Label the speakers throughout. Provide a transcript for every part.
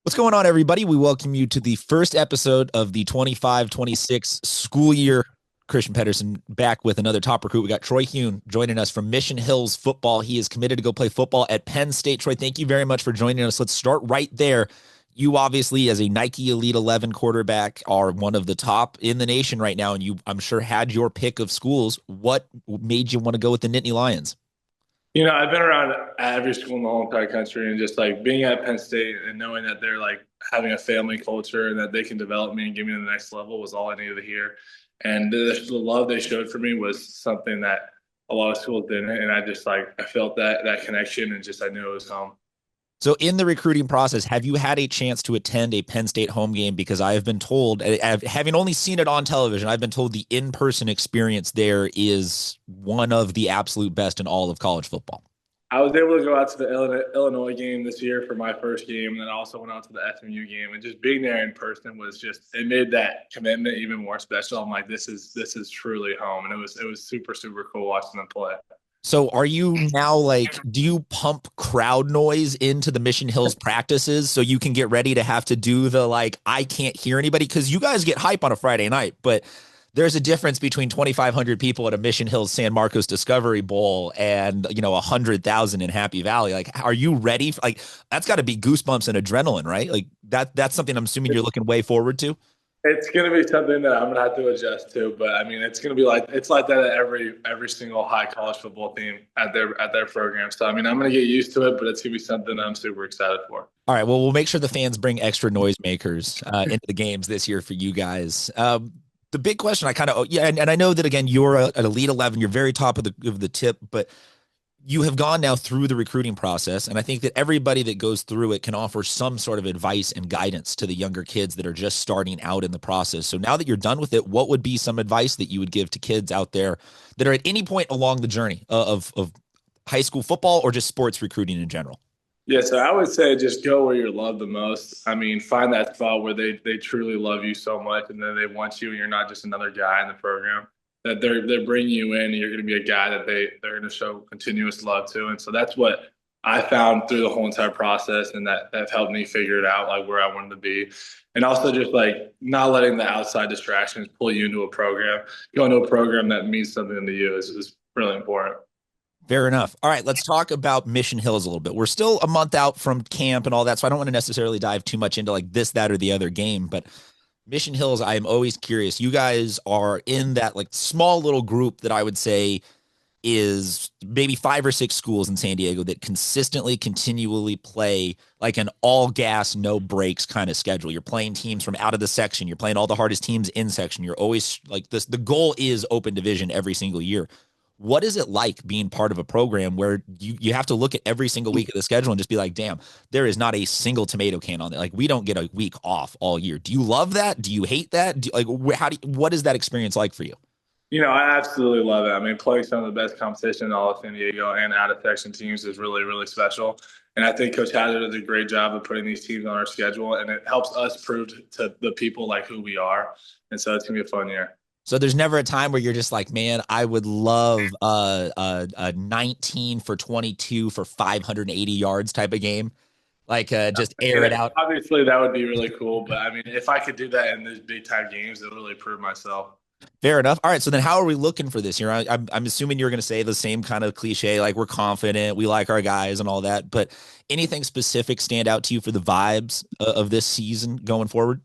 Speaker 1: What's going on, everybody? We welcome you to the first episode of the 25-26 school year. Christian Pedersen back with another top recruit. We got Troy Huhn joining us from Mission Hills Football. He is committed to go play football at Penn State. Troy, thank you very much for joining us. Let's start right there. You obviously, as a Nike Elite 11 quarterback, are one of the top in the nation right now, and you, I'm sure, had your pick of schools. What made you want to go with the Nittany Lions?
Speaker 2: I've been around every school in the whole entire country, and just like being at Penn State and knowing that they're like having a family culture and that they can develop me and get me to the next level was all I needed to hear. And the love they showed for me was something that a lot of schools didn't. And I just like, I felt that connection and just, I knew it was home.
Speaker 1: So, in the recruiting process, have you had a chance to attend a Penn State home game? Because I have been told, having only seen it on television, I've been told the in-person experience there is one of the absolute best in all of college football.
Speaker 2: I was able to go out to the Illinois game this year for my first game, and then I also went out to the SMU game. And just being there in person was just, it made that commitment even more special. I'm like, this is truly home, and it was super super cool watching them play.
Speaker 1: So, are you now like, do you pump crowd noise into the Mission Hills practices so you can get ready to have to do the like, I can't hear anybody? Because you guys get hype on a Friday night, but there's a difference between 2,500 people at a Mission Hills San Marcos Discovery Bowl and 100,000 in Happy Valley. Like, are you ready? Like, that's got to be goosebumps and adrenaline, right? Like that's something I'm assuming you're looking way forward to.
Speaker 2: It's gonna be something that I'm gonna have to adjust to, but I mean, it's gonna be like it's like that at every single high college football team at their program. So I mean, I'm gonna get used to it, but it's gonna be something I'm super excited for.
Speaker 1: All right. Well, we'll make sure the fans bring extra noisemakers into the games this year for you guys. The big question I kind of, yeah, and I know that again, you're an Elite 11, you're very top of the tip, but you have gone now through the recruiting process. And I think that everybody that goes through it can offer some sort of advice and guidance to the younger kids that are just starting out in the process. So now that you're done with it, what would be some advice that you would give to kids out there that are at any point along the journey of high school football or just sports recruiting in general?
Speaker 2: Yeah, so I would say just go where you're loved the most. I mean, find that spot where they truly love you so much, and then they want you, and you're not just another guy in the program. That they're bringing you in, and you're going to be a guy that they're going to show continuous love to, and so that's what I found through the whole entire process, and that helped me figure it out, like where I wanted to be, and also just like not letting the outside distractions pull you into a program. Going to a program that means something to you is really important.
Speaker 1: Fair enough. All right, let's talk about Mission Hills a little bit. We're still a month out from camp and all that, so I don't want to necessarily dive too much into like this, that, or the other game. But Mission Hills, I am always curious. You guys are in that like small little group that I would say is maybe 5 or 6 schools in San Diego that consistently, continually play like an all gas, no breaks kind of schedule. You're playing teams from out of the section. You're playing all the hardest teams in section. You're always like this. The goal is open division every single year. What is it like being part of a program where you have to look at every single week of the schedule and just be like, damn, there is not a single tomato can on it. Like we don't get a week off all year. Do you love that? Do you hate that? What is that experience like for you?
Speaker 2: I absolutely love it. I mean, playing some of the best competition in all of San Diego and out of section teams is really, really special. And I think Coach Hatter does a great job of putting these teams on our schedule, and it helps us prove to the people like who we are. And so it's gonna be a fun year.
Speaker 1: So there's never a time where you're just like, man, I would love a 19 for 22 for 580 yards type of game. Like just air it out.
Speaker 2: Obviously, that would be really cool. But I mean, if I could do that in these big time games, it would really prove myself.
Speaker 1: Fair enough. All right. So then how are we looking for this year? I'm assuming you're going to say the same kind of cliche, like we're confident, we like our guys and all that. But anything specific stand out to you for the vibes of this season going forward?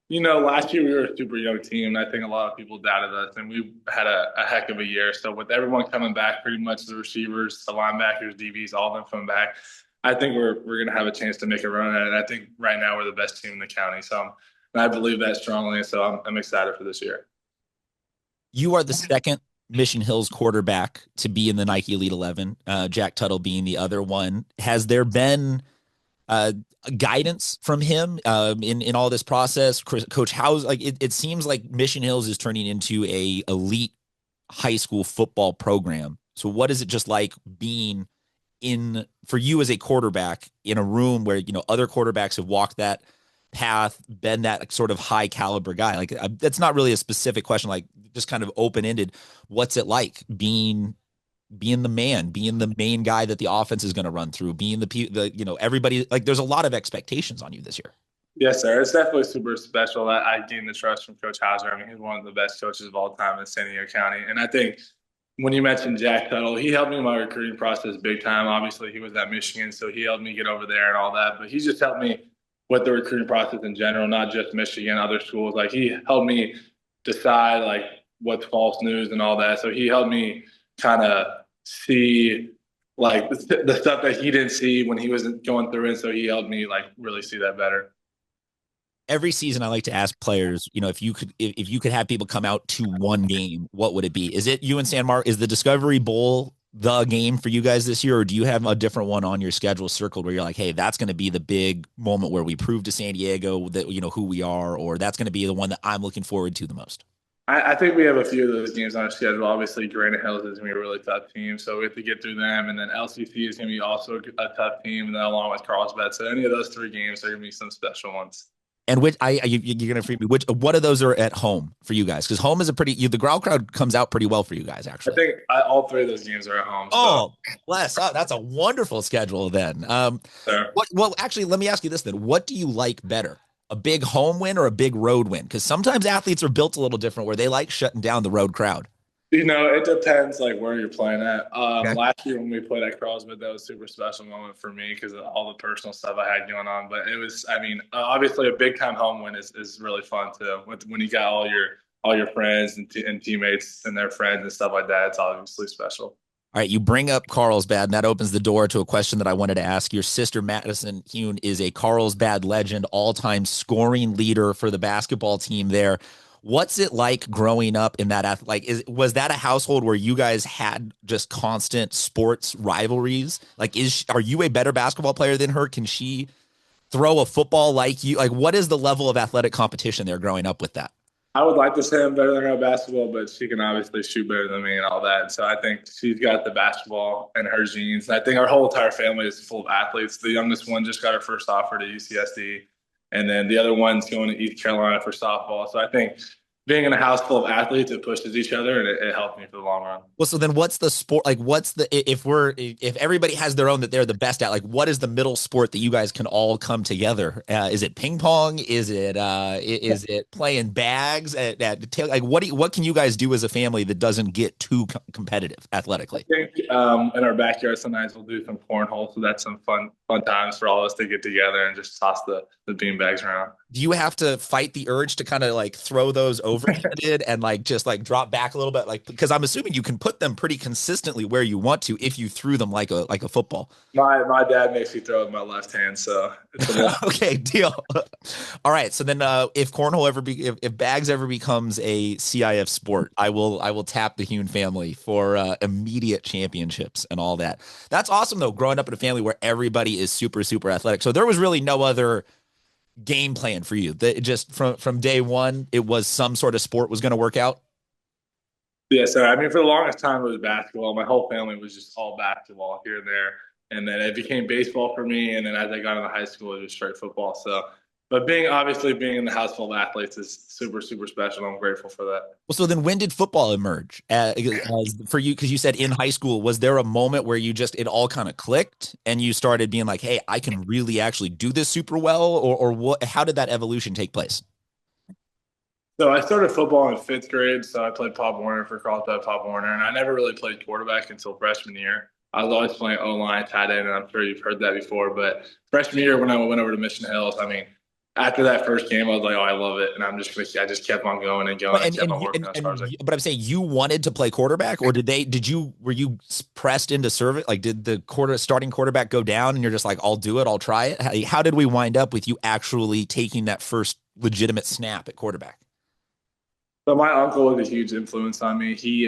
Speaker 2: Last year we were a super young team, and I think a lot of people doubted us, and we had a heck of a year. So with everyone coming back, pretty much the receivers, the linebackers, DBs, all of them coming back, I think we're going to have a chance to make a run at it. And I think right now we're the best team in the county. And I believe that strongly. So I'm excited for this year.
Speaker 1: You are the second Mission Hills quarterback to be in the Nike Elite 11, Jack Tuttle being the other one. Has there been uh, guidance from him in all this process? Coach House, like it seems like Mission Hills is turning into a elite high school football program. So what is it just like being in for you as a quarterback in a room where other quarterbacks have walked that path, been that sort of high caliber guy? Like that's not really a specific question, like just kind of open ended. What's it like being the man, being the main guy that the offense is going to run through, being the everybody, like there's a lot of expectations on you this year.
Speaker 2: Yes, sir. It's definitely super special that I gained the trust from Coach Hauser. I mean, he's one of the best coaches of all time in San Diego County. And I think when you mentioned Jack Tuttle, he helped me in my recruiting process big time. Obviously, he was at Michigan, so he helped me get over there and all that. But he just helped me with the recruiting process in general, not just Michigan, other schools. Like he helped me decide like what's false news and all that. So he helped me kind of see like the stuff that he didn't see when he was going through it. So he helped me like really see that better.
Speaker 1: Every season I like to ask players, if you could have people come out to one game, what would it be? Is it you and San Marcos? Is the Discovery Bowl the game for you guys this year, or do you have a different one on your schedule circled where you're like, hey, that's going to be the big moment where we prove to San Diego that who we are, or that's going to be the one that I'm looking forward to the most?
Speaker 2: I think we have a few of those games on our schedule. Obviously, Granite Hills is going to be a really tough team, so we have to get through them. And then LCC is going to be also a tough team, and then along with Carlsbad. So any of those three games are going to be some special ones.
Speaker 1: And you're gonna free me. What of those are at home for you guys? Because home is a the Growl crowd comes out pretty well for you guys,
Speaker 2: I
Speaker 1: actually.
Speaker 2: think all three of those games are at home. So.
Speaker 1: Oh, bless. Oh, that's a wonderful schedule then.
Speaker 2: Sure.
Speaker 1: Well, actually, let me ask you this then. What do you like better? A big home win or a big road win? Because sometimes athletes are built a little different where they like shutting down the road crowd.
Speaker 2: It depends like where you're playing at.
Speaker 1: Okay.
Speaker 2: Last year when we played at Carlsbad, that was a super special moment for me because of all the personal stuff I had going on. But it was, I mean, obviously a big time home win is really fun too. When you got all your friends and teammates and their friends and stuff like that, it's obviously special.
Speaker 1: All right, you bring up Carlsbad, and that opens the door to a question that I wanted to ask. Your sister, Madison Huhn, is a Carlsbad legend, all-time scoring leader for the basketball team there. What's it like growing up in that? Was that a household where you guys had just constant sports rivalries? Are you a better basketball player than her? Can she throw a football like you? Like, what is the level of athletic competition there growing up with that?
Speaker 2: I would like to say I'm better than her at basketball, but she can obviously shoot better than me and all that. So I think she's got the basketball in her genes. And I think our whole entire family is full of athletes. The youngest one just got her first offer to UCSD, and then the other one's going to East Carolina for softball. So I think being in a house full of athletes, it pushes each other, and it helped me for the long run.
Speaker 1: Well, so then what's the sport? Like, if everybody has their own that they're the best at, like, what is the middle sport that you guys can all come together? Is it ping pong? Is it playing bags like, what can you guys do as a family that doesn't get too competitive athletically?
Speaker 2: I think in our backyard sometimes we'll do some cornhole, so that's some fun times for all of us to get together and just toss the bean bags around.
Speaker 1: Do you have to fight the urge to kind of like throw those overhanded and like just like drop back a little bit? Like, because I'm assuming you can put them pretty consistently where you want to if you threw them like a football.
Speaker 2: My dad makes me throw with my left hand, so it's
Speaker 1: Okay, deal. All right. So then if cornhole if bags ever becomes a CIF sport, I will tap the Hune family for immediate championships and all that. That's awesome though, growing up in a family where everybody is super, super athletic. So there was really no other game plan for you. That just from day one, it was some sort of sport was going to work out.
Speaker 2: Yeah, so I mean, for the longest time, it was basketball. My whole family was just all basketball here and there, and then it became baseball for me. And then as I got into high school, it was straight football. So, but being in the house full of athletes is super super special. I'm grateful for that.
Speaker 1: Well, so then when did football emerge for you? Because you said in high school, was there a moment where it all kind of clicked and you started being like, hey, I can really actually do this super well? Or what, how did that evolution take place?
Speaker 2: So I started football in fifth grade. So I played Pop Warner for Carlsbad Pop Warner, and I never really played quarterback until freshman year. I was always playing O line, tight end, and I'm sure you've heard that before. But freshman year, when I went over to Mission Hills, I mean, after that first game, I was like, "Oh, I love it," and I just kept on going and going and kept on working as hard as I could.
Speaker 1: But I'm saying you wanted to play quarterback, or were you pressed into serve it? Like, did the starting quarterback go down, and you're just like, "I'll do it, I'll try it." How did we wind up with you actually taking that first legitimate snap at quarterback?
Speaker 2: So my uncle was a huge influence on me. He,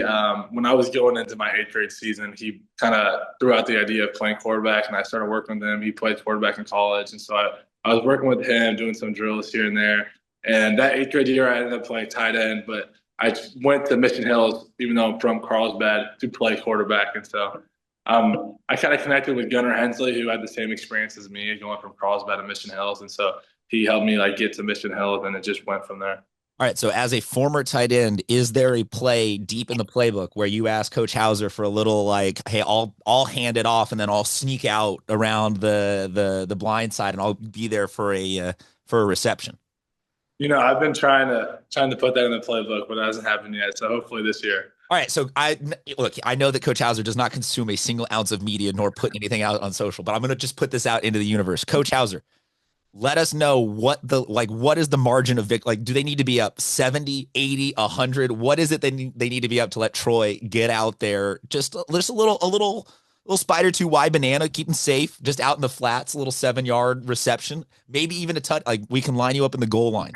Speaker 2: when I was going into my eighth grade season, he kind of threw out the idea of playing quarterback, and I started working with him. He played quarterback in college, and so I was working with him, doing some drills here and there. And that eighth grade year, I ended up playing tight end, but I went to Mission Hills, even though I'm from Carlsbad, to play quarterback. And so I kind of connected with Gunnar Hensley, who had the same experience as me, going from Carlsbad to Mission Hills, and so he helped me like get to Mission Hills, and it just went from there.
Speaker 1: All right. So as a former tight end, is there a play deep in the playbook where you ask Coach Hauser for a little like, hey, I'll hand it off and then I'll sneak out around the blind side and I'll be there for a reception.
Speaker 2: I've been trying to put that in the playbook, but it hasn't happened yet. So hopefully this year.
Speaker 1: All right, so I know that Coach Hauser does not consume a single ounce of media nor put anything out on social, but I'm going to just put this out into the universe. Coach Hauser, let us know what is the margin of like, do they need to be up 70, 80, 100? What is it they need to be up to let Troy get out there? Just a little spider 2 wide banana, keep them safe, just out in the flats, a little 7-yard reception, maybe even a touch. Like, we can line you up in the goal line,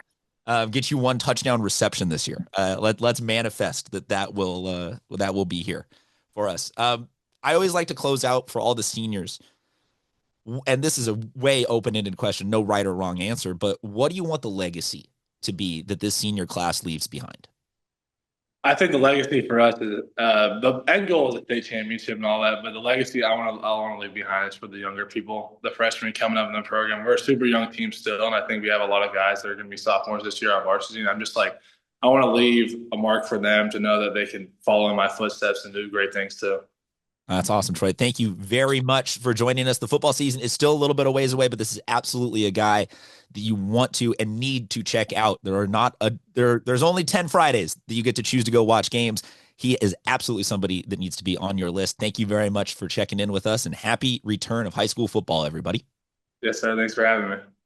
Speaker 1: get you 1 touchdown reception this year. Let's manifest that will be here for us. I always like to close out for all the seniors, and this is a way open-ended question, no right or wrong answer, but what do you want the legacy to be that this senior class leaves behind?
Speaker 2: I think the legacy for us is the end goal is a state championship and all that, but the legacy I want to leave behind is for the younger people, the freshmen coming up in the program. We're a super young team still, and I think we have a lot of guys that are going to be sophomores this year on varsity. And I'm just like, I want to leave a mark for them to know that they can follow in my footsteps and do great things too.
Speaker 1: That's awesome, Troy. Thank you very much for joining us. The football season is still a little bit of ways away, but this is absolutely a guy that you want to and need to check out. There's only 10 Fridays that you get to choose to go watch games. He is absolutely somebody that needs to be on your list. Thank you very much for checking in with us, and happy return of high school football, everybody.
Speaker 2: Yes, sir. Thanks for having me.